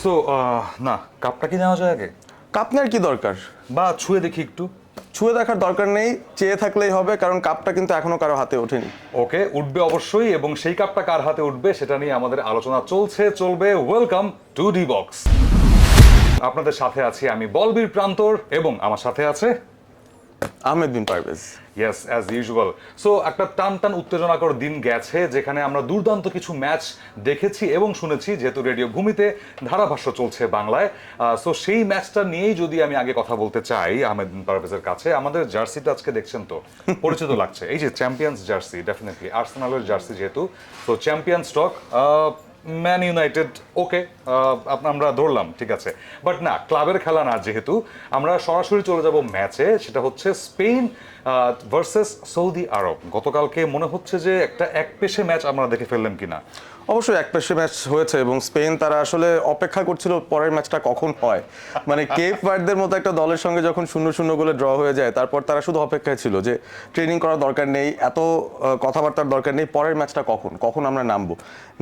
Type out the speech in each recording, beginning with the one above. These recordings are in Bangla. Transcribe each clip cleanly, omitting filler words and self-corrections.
সো না, কাপটা কি নেওয়া যায় আগে? কাপ নেওয়ার কি দরকার? বা ছুঁয়ে দেখি একটু। ছুঁয়ে দেখার দরকার নেই, চেয়ে থাকলেই হবে, কারণ কাপটা কিন্তু এখনো কারো হাতে ওঠেনি। ওকে, উঠবে অবশ্যই, এবং সেই কাপটা কার হাতে উঠবে সেটা নিয়ে আমাদের আলোচনা চলবে। Welcome to D box. আপনাদের সাথে আছি আমি বলবীর প্রান্তর, এবং আমার সাথে আছে Ahmed bin Parvez. Yes, as usual. So একটা টান উত্তেজনাকর দিন গেছে, যেখানে আমরা দুর্দান্ত কিছু ম্যাচ দেখেছি এবং শুনেছি, যেহেতু রেডিও ভূমিতে ধারাভাষ্য চলছে বাংলায়। সো সেই ম্যাচটা নিয়েই যদি আমি আগে কথা বলতে চাই আহমেদ বিন পারভেজের কাছে। আমাদের জার্সিটা আজকে দেখছেন তো, পরিচিত লাগছে, এই যে চ্যাম্পিয়ন্স জার্সি, ডেফিনেটলি আর্সেনালের জার্সি যেহেতু। তো চ্যাম্পিয়ন স্টক ম্যান ইউনাইটেড, ওকে, আমরা ধরলাম, ঠিক আছে। বাট না, ক্লাবের খেলা না, যেহেতু আমরা সরাসরি চলে যাব ম্যাচে। সেটা হচ্ছে স্পেন ভার্সেস সৌদি আরব। গতকালকে মনে হচ্ছে যে একটা একপেশে ম্যাচ আমরা দেখে ফেললাম কিনা। অবশ্যই একপেশে ম্যাচ হয়েছে, এবং স্পেন তারা আসলে অপেক্ষা করছিল পরের ম্যাচটা কখন হয়। মানে কেপ ভার্দের মতো একটা দলের সঙ্গে যখন 0-0 গোলে ড্র হয়ে যায়, তারপর তারা শুধু অপেক্ষায় ছিল যে ট্রেনিং করার দরকার নেই, এত কথাবার্তার দরকার নেই, পরের ম্যাচটা কখন আমরা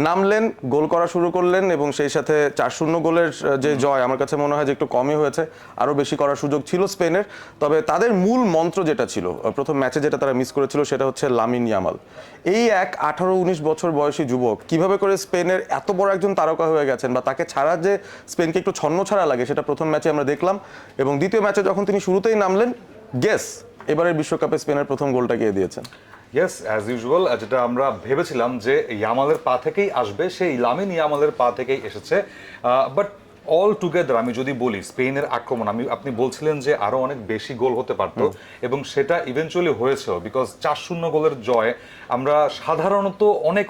নামলেন, গোল করা শুরু করলেন, এবং সেই সাথে 4-0 গোলের যে জয়, আমার কাছে মনে হয় যে একটু কমই হয়েছে, আরও বেশি করার সুযোগ ছিল স্পেনের। তবে তাদের মূল মন্ত্র যেটা ছিল প্রথম ম্যাচে, যেটা তারা মিস করেছিল, সেটা হচ্ছে লামিন ইয়ামাল। এই 18-19 বছর বয়সী যুবক কিভাবে করে স্পেনের এত বড় একজন তারকা হয়ে গেছেন, বা তাকে ছাড়া যে স্পেনকে একটু ছন্নছাড়া লাগে, সেটা প্রথম ম্যাচে আমরা দেখলাম। এবং দ্বিতীয় ম্যাচে যখন তিনি শুরুতেই নামলেন, এবারের বিশ্বকাপে স্পেনের প্রথম গোলটা কে দিয়েছেন? ইয়েস, অ্যাজ ইউজুয়াল, যেটা আমরা ভেবেছিলাম যে ইয়ামালের পা থেকেই আসবে, সেই লামিন ইয়ামালের পা থেকেই এসেছে। বাট অল টুগেদার আমি যদি বলি, স্পেনের আক্রমণ, আপনি বলছিলেন যে আরো অনেক বেশি গোল হতে পারতো, এবং সেটা ইভেনচুয়ালি হয়েছেও, বিকজ 4-0 গোলের জয় আমরা সাধারণত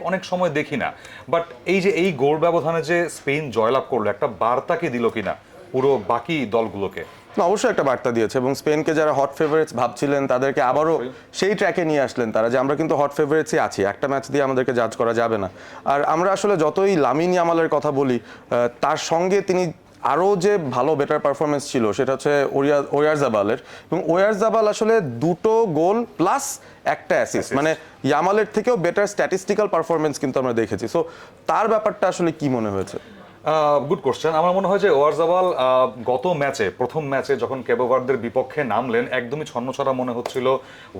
অনেক সময় দেখি না। বাট এই যে এই গোল ব্যবধানে যে স্পেন জয়লাভ করলো, একটা বার্তা কি দিল কিনা পুরো বাকি দলগুলোকে? অবশ্যই একটা বার্তা দিয়েছে, এবং স্পেনকে যারা হট ফেভারিটস ভাবছিলেন তাদেরকে আবারও সেই ট্র্যাকে নিয়ে আসলেন তারা, যে আমরা কিন্তু হট ফেভারিটসই আছি, একটা ম্যাচ দিয়ে আমাদেরকে জাজ করা যাবে না। আর আমরা আসলে যতই লামিন ইয়ামালের কথা বলি, তার সঙ্গে তিনি আরও যে ভালো বেটার পারফরমেন্স ছিল, সেটা হচ্ছে ওয়ারজাবালের। এবং ওয়ারজাবাল আসলে 2টো গোল প্লাস একটা অ্যাসিস্ট, মানে ইয়ামালের থেকেও বেটার স্ট্যাটিস্টিক্যাল পারফরমেন্স কিন্তু আমরা দেখেছি। সো তার ব্যাপারটা আসলে কি মনে হয়েছে? Good question. আমার মনে হয় যে ওয়ারজাবাল গত ম্যাচে, প্রথম ম্যাচে যখন কেবো ভার্দের বিপক্ষে নামলেন, একদমই ছন্নছাড়া মনে হচ্ছিল,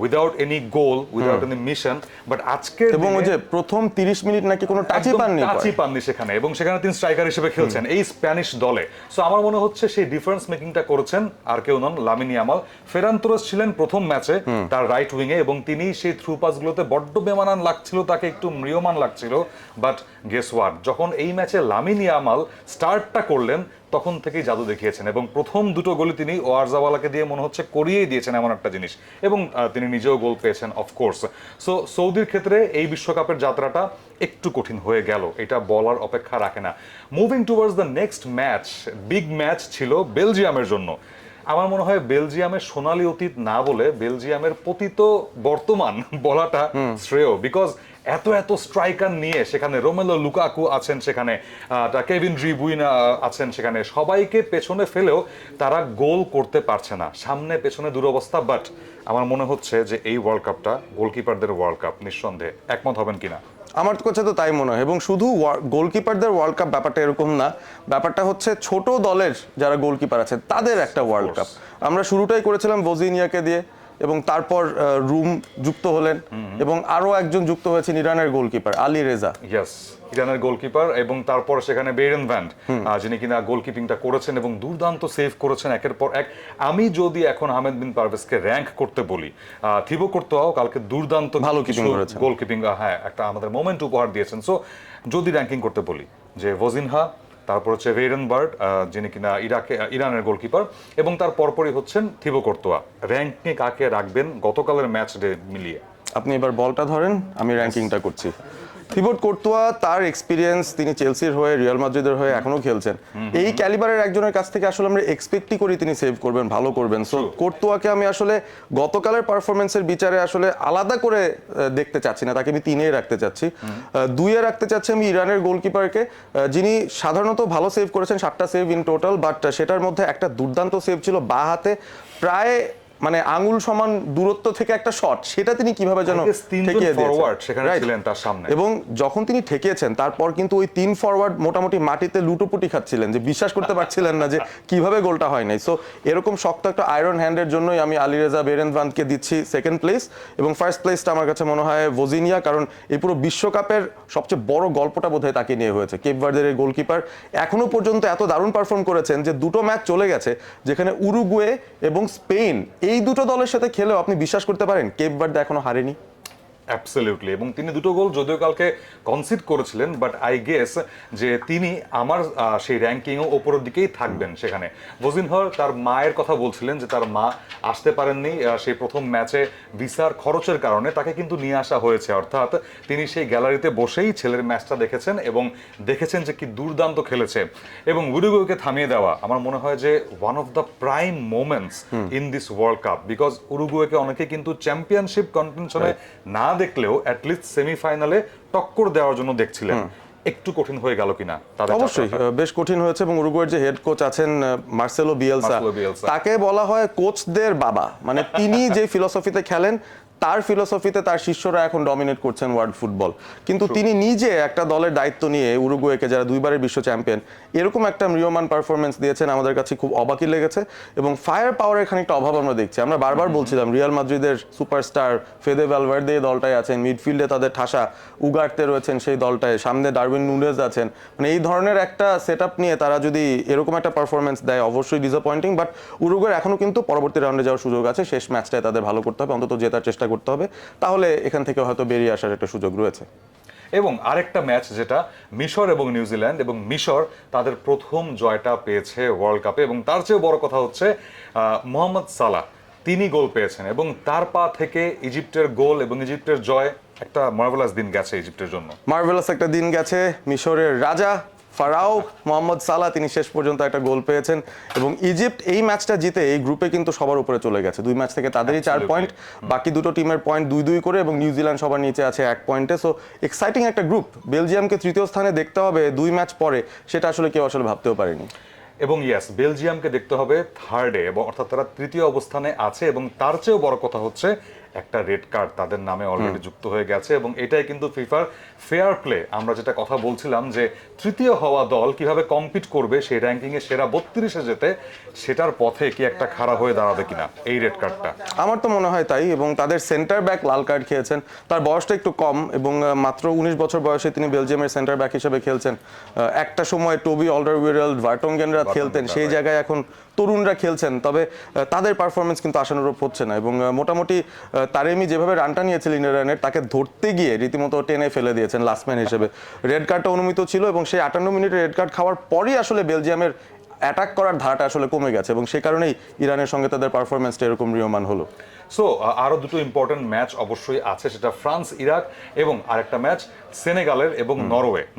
without any goal, without any mission. But আজকে, এবং ওই যে প্রথম 30 মিনিট নাকি কোনো টাচই পাননি সেখানে, এবং সেখানে তিনি স্ট্রাইকার হিসেবে খেলছেন এই স্প্যানিশ দলে। সো আমার মনে হচ্ছে সেই ডিফারেন্স মেকিংটা করেছেন আর কেউ নন, লামিন ইয়ামাল। ফেরান তোরেস ছিলেন প্রথম ম্যাচে তার রাইট উইং এ, এবং তিনি সেই থ্রু পাসগুলোতে বড্ড বেমানান লাগছিল, তাকে একটু ম্রিয়মান লাগছিল। বাট গেস হোয়াট, যখন এই ম্যাচে লামিন ইয়ামাল স্টার্টটা করলেন, তখন থেকেই জাদু দেখিয়েছেন, এবং প্রথম 2টো গোল তিনি ওয়ারজাবালাকে দিয়ে মনে হচ্ছে করিয়েই দিয়েছেন এমন একটা জিনিস, এবং তিনি নিজেও গোল পেয়েছেন অফকোর্স। সো সৌদির ক্ষেত্রে এই বিশ্বকাপের যাত্রাটা একটু কঠিন হয়ে গেল, এটা বলার অপেক্ষা রাখে না। Moving towards the next match, big match ছিল বেলজিয়ামের জন্য। আমার মনে হয় বেলজিয়ামের সোনালী অতীত না বলে বেলজিয়ামের পতিত বর্তমান বলাটা শ্রেয়, বিকজ এত স্ট্রাইকার নিয়ে সেখানে রোমেলো লুকাকু আছেন, সেখানে কেভিন ডি ব্রুইনে আছেন, সেখানে সবাইকে পেছনে ফেলেও তারা গোল করতে পারছে না, সামনে পেছনে দুরবস্থা। বাট আমার মনে হচ্ছে যে এই ওয়ার্ল্ড কাপটা গোলকিপারদের ওয়ার্ল্ড কাপ, নিঃসন্দেহে। একমত হবেন কিনা? আমার কাছে তো তাই মনে হয়। এবং শুধু গোলকিপারদের ওয়ার্ল্ড কাপ ব্যাপারটা এরকম না, ব্যাপারটা হচ্ছে ছোট দলের যারা গোলকিপার আছে তাদের একটা ওয়ার্ল্ড কাপ। আমরা শুরুটাই করেছিলাম ভোজিনিয়াকে দিয়ে, এবং তারপর রুম যুক্ত হলেন, এবং আরো একজন যুক্ত হয়েছেন, ইরানের গোলকিপার আলী রেজা। ইয়েস, ইরানের গোলকিপার, এবং তারপর সেখানে বেরেন ভ্যান্ড, যিনি কিনা গোলকিপিংটা করেছেন এবং দুর্দান্ত সেভ করেছেন একের পর এক। আমি যদি এখন আহমেদ বিন পারভেজকে র্যাঙ্ক করতে বলি, থিবো কর্তোয়াও কালকে দুর্দান্ত ভালো কিপিং করেছেন, গোলকিপিং, হ্যাঁ, একটা আমাদের মোমেন্ট উপহার দিয়েছেন। সো যদি র্যাঙ্কিং করতে বলি, যে ভজিনহা, তারপর হচ্ছে ভেরেনবার্ড, যিনি কিনা ইরানের গোলকিপার, এবং তার পরপরই হচ্ছেন থিবো কর্তোয়া। র্যাঙ্কিংয়ে কাকে রাখবেন গতকালের ম্যাচ ডে মিলিয়ে? আপনি এবার বলটা ধরেন, আমি র্যাঙ্কিংটা করছি। থিবো কর্তোয়া, তার এক্সপিরিয়েন্স, তিনি চেলসির হয়ে, রিয়াল মাদ্রিদের হয়ে এখনো খেলছেন। এই ক্যালিবারের একজনের কাছ থেকে আসলে আমরা এক্সপেক্টই করি তিনি সেভ করবেন, ভালো করবেন। সো কর্তোয়াকে আমি আসলে গতকালের পারফরমেন্সের বিচারে আসলে আলাদা করে দেখতে চাচ্ছি না, তাকে আমি 3-এ রাখতে চাচ্ছি। 2-এ রাখতে চাচ্ছি আমি ইরানের গোলকিপারকে, যিনি সাধারণত ভালো সেভ করেছেন, 7টা সেভ ইন টোটাল। বাট সেটার মধ্যে একটা দুর্দান্ত সেভ ছিল, বা হাতে প্রায় মানে আঙুল সমান দূরত্ব থেকে একটা শট, সেটা তিনি কিভাবে যেন ঠেকিয়ে ফরওয়ার্ড সেখানে Right. ছিলেন তার সামনে, এবং যখন তিনি ঠেকিয়েছেন তারপর কিন্তু ওই 3 ফরওয়ার্ড মোটামুটি মাটিতে লুটোপুটি খাচ্ছিলেন, যে বিশ্বাস করতে পারছিলেন না যে কিভাবে গোলটা হয় নাই। সো এরকম শক্ত একটা আয়রন হ্যান্ডের জন্যই আমি আলীরেজা বেরেনভানকে দিচ্ছি সেকেন্ড প্লেস, এবং ফার্স্ট প্লেসটা আমার কাছে মনে হয় ভোজিনিয়া, কারণ এই পুরো বিশ্বকাপের সবচেয়ে বড় গল্পটা বোধহয় তাকে নিয়ে হয়েছে। কেপ ভার্দের এই গোলকিপার এখনো পর্যন্ত এত দারুণ পারফর্ম করেছেন যে দুটো ম্যাচ চলে গেছে যেখানে উরুগুয়ে এবং স্পেন এই দুটো দলের সাথে খেলেও আপনি বিশ্বাস করতে পারেন কেপ ভার্দে এখনো হারেনি। অ্যাবসলিউটলি, এবং তিনি দুটো গোল যদিও কালকে কনসিড করেছিলেন, বাট আই গেস যে তিনি আমার সেই র্যাঙ্কিংও ওপরের দিকেই থাকবেন সেখানে। ভোজিনহর তার মায়ের কথা বলছিলেন যে তার মা আসতে পারেননি সেই প্রথম ম্যাচে ভিসার খরচের কারণে, তাকে কিন্তু নিয়ে আসা হয়েছে, অর্থাৎ তিনি সেই গ্যালারিতে বসেই ছেলের ম্যাচটা দেখেছেন এবং দেখেছেন যে কি দুর্দান্ত খেলেছে। এবং উরুগুয়েকে থামিয়ে দেওয়া আমার মনে হয় যে one of the prime moments in this World Cup, because উরুগুয়েকে অনেকে কিন্তু চ্যাম্পিয়নশিপ কন্টেনশনে না দেখলেও অ্যাটলিস্ট সেমিফাইনালে টক্কর দেওয়ার জন্য দেখছিলেন। একটু কঠিন হয়ে গেল কিনা তাদের? অবশ্যই বেশ কঠিন হয়েছে, এবং উরুগুয়ের যে হেড কোচ আছেন মার্সেলো বিয়েলসা, তাকে বলা হয় কোচদের বাবা। মানে তিনি যে ফিলসফিতে খেলেন তার ফিলসফিতে তার শিষ্যরা এখন ডমিনেট করছেন ওয়ার্ল্ড ফুটবল। কিন্তু তিনি নিজে একটা দলের দায়িত্ব নিয়ে উরুগুয়েকে, যারা দুইবারের বিশ্ব চ্যাম্পিয়ন, এরকম একটা মৃয়মান পারফরমেন্স দিয়েছেন, আমাদের কাছে খুব অবাকই লেগেছে। এবং ফায়ার পাওয়ারের খানিকটা অভাব আমরা দেখছি। আমরা বারবার বলছিলাম রিয়াল মাদ্রিদের সুপারস্টার ফেদে ভ্যালভার্দে এই দলটায় আছেন, মিডফিল্ডে তাদের ঠাসা উগার্তে রয়েছেন সেই দলটায়, সামনে ডারউইন নুনেজ আছেন। মানে এই ধরনের একটা সেট আপ নিয়ে তারা যদি এরকম একটা পারফরমেন্স দেয় অবশ্যই ডিসঅ্যাপয়েন্টিং। বাট উরুগুয়ের এখনো কিন্তু পরবর্তী রাউন্ডে যাওয়ার সুযোগ আছে। শেষ ম্যাচটায় তাদের ভালো করতে হবে, অন্তত জেতার চেষ্টা করতে হবে, তাহলে এখান থেকে হয়তো বেরিয়ে আসার একটা সুযোগ রয়েছে। এবং আরেকটা ম্যাচ যেটা মিশর এবং নিউজিল্যান্ড, এবং মিশর তাদের প্রথম জয়টা পেয়েছে ওয়ার্ল্ড কাপে, এবং তার চেয়ে বড় কথা হচ্ছে মোহাম্মদ সালাহ তিনি গোল পেয়েছেন, এবং তার পা থেকে ইজিপ্টের গোল এবং ইজিপ্টের জয়, একটা মার্ভেলাস দিন গেছে ইজিপ্টের জন্য। মার্ভেলাস একটা দিন গেছে। মিশরের রাজা ফারাও মোহাম্মদ সালাহ তিনি শেষ পর্যন্ত একটা গোল পেয়েছেন, এবং ইজিপ্ট এই ম্যাচটা জিতে এই গ্রুপে কিন্তু সবার উপরে চলে গেছে। 2 ম্যাচ থেকে তাদেরই 4 পয়েন্ট, বাকি দুটো টিমের পয়েন্ট 2-2 করে, এবং নিউজিল্যান্ড সবার নিচে আছে 1 পয়েন্টে। সো এক্সাইটিং একটা গ্রুপ। বেলজিয়ামকে তৃতীয় স্থানে দেখতে হবে 2 ম্যাচ পরে, সেটা আসলে কেউ আসলে ভাবতেও পারেনি। এবং ইয়েস, বেলজিয়ামকে দেখতে হবে থার্ডে, এবং অর্থাৎ তারা তৃতীয় অবস্থানে আছে, এবং তার চেয়েও বড় কথা হচ্ছে একটা রেড কার্ড তাদের নামে অলরেডি যুক্ত হয়ে গেছে, এবং এটাই কিন্তু ফিফার ফেয়ার প্লে। আমরা যেটা কথা বলছিলাম যে তৃতীয় হওয়া দল কিভাবে কম্পিট করবে সেই র্যাঙ্কিংয়ে সেরা 32-এ যেতে, সেটার পথে কি একটা খাড়া হয়ে দাঁড়াবে কিনা এই রেড কার্ডটা। আমার তো মনে হয় তাই। এবং তাদের সেন্টার ব্যাক লাল কার্ড খেয়েছেন, তার বয়সটা একটু কম, এবং মাত্র 19 বছর বয়সে তিনি বেলজিয়ামের সেন্টার ব্যাক হিসেবে খেলছেন। একটা সময় টোবি অলডারওয়েরেল্ড ভার্টঙ্গেনরা খেলতেন, সেই জায়গায় এখন তরুণরা খেলছেন, তবে তাদের পারফরমেন্স কিন্তু আশানুরূপ হচ্ছে না। এবং মোটামুটি তারেমি যেভাবে রানটা নিয়েছিলেন ইরানের, তাকে ধরতে গিয়ে রীতিমতো টেনে ফেলে দিয়েছেন লাস্টম্যান হিসেবে। রেড কার্ডটা অনুমিত ছিল, এবং সেই 58 মিনিটে রেড কার্ড খাওয়ার পরই আসলে বেলজিয়ামের অ্যাটাক করার ধারাটা আসলে কমে গেছে, এবং সে কারণেই ইরানের সঙ্গে তাদের পারফরমেন্সটা এরকম রিয়মান হলো। সো আরো দুটো ইম্পর্টেন্ট ম্যাচ অবশ্যই আছে, সেটা ফ্রান্স ইরাক, এবং আরেকটা ম্যাচ সেনেগালের এবং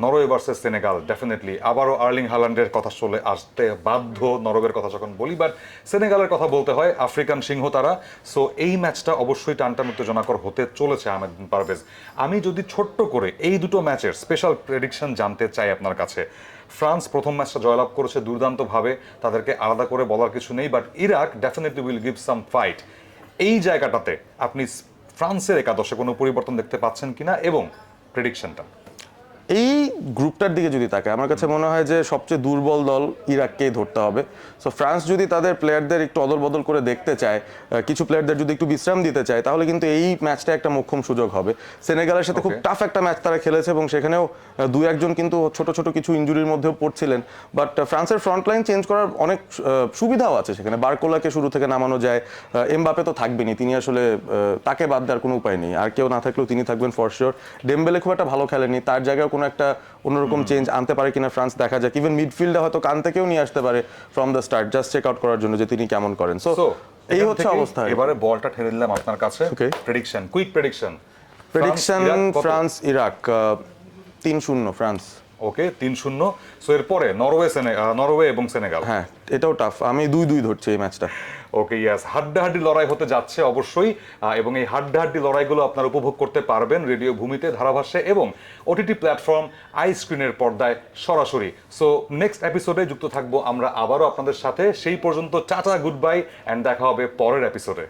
নরওয়ে ভার্সেস সেনেগাল। ডেফিনেটলি আবারও আর্লিং হাল্যান্ডের কথা চলে আসতে বাধ্য নরওয়ের কথা যখন বলি, বাট সেনেগালের কথা বলতে হয়, আফ্রিকান সিংহ তারা। সো এই ম্যাচটা অবশ্যই টানটান উত্তেজনাকর হতে চলেছে আহমেদ বিন পারভেজ। আমি যদি ছোট্ট করে এই দুটো ম্যাচের স্পেশাল প্রেডিকশন জানতে চাই আপনার কাছে। ফ্রান্স প্রথম ম্যাচটা জয়লাভ করেছে দুর্দান্তভাবে, তাদেরকে আলাদা করে বলার কিছু নেই, but Iraq definitely will give some fight. এই জায়গাটাতে আপনি ফ্রান্সের একাদশে কোনো পরিবর্তন দেখতে পাচ্ছেন কিনা, এবং প্রেডিকশনটা? এই গ্রুপটার দিকে যদি তাকায়, আমার কাছে মনে হয় যে সবচেয়ে দুর্বল দল ইরাককেই ধরতে হবে। সো ফ্রান্স যদি তাদের প্লেয়ারদের একটু অদল বদল করে দেখতে চায়, কিছু প্লেয়ারদের যদি একটু বিশ্রাম দিতে চায়, তাহলে কিন্তু এই ম্যাচটা একটা মোক্ষম সুযোগ হবে। সেনেগালের সাথে খুব টাফ একটা ম্যাচ তারা খেলেছে, এবং সেখানেও 2-1 কিন্তু ছোট ছোট কিছু ইনজুরির মধ্যেও পড়ছিলেন। বাট ফ্রান্সের ফ্রন্ট লাইন চেঞ্জ করার অনেক সুবিধাও আছে সেখানে। বারকোলাকে শুরু থেকে নামানো যায়, এমবাপে তো থাকবেনই, তিনি আসলে তাকে বাদ দেওয়ার কোনো উপায় নেই, আর কেউ না থাকলেও তিনি থাকবেন ফর শিওর। ডেম্বেলে খুব একটা ভালো খেলেনি, তার জায়গায় কোনো একটা অন্যরকম চেঞ্জ আনতে পারে কিনা ফ্রান্স দেখা যাক। ইভেন মিডফিল্ডে হয়তো কান থেকেও নিয়ে আসতে পারে from the start, just check out করার জন্য যে তিনি কেমন করেন। সো এই হচ্ছে অবস্থা। এবারে বলটা ঠেলে দিলাম আপনার কাছে। Prediction, quick prediction. France Iraq 3-0 France. ওকে 3-0। সো এরপরে নরওয়ে এবং সেনেগাল। হ্যাঁ, এটাও টাফ, আমি 2-2 ধরছি এই ম্যাচটা। ওকে ইয়াস, হাড্ডাহাড্ডি লড়াই হতে যাচ্ছে অবশ্যই, এবং এই হাড্ডাহাড্ডি লড়াইগুলো আপনারা উপভোগ করতে পারবেন রেডিও ভূমিতে ধারাভাষ্যে এবং ওটিটি প্ল্যাটফর্ম আই স্ক্রিনের পর্দায় সরাসরি। সো নেক্সট এপিসোডে যুক্ত থাকবো আমরা আবারও আপনাদের সাথে। সেই পর্যন্ত টাটা, গুড বাই, অ্যান্ড দেখা হবে পরের এপিসোডে।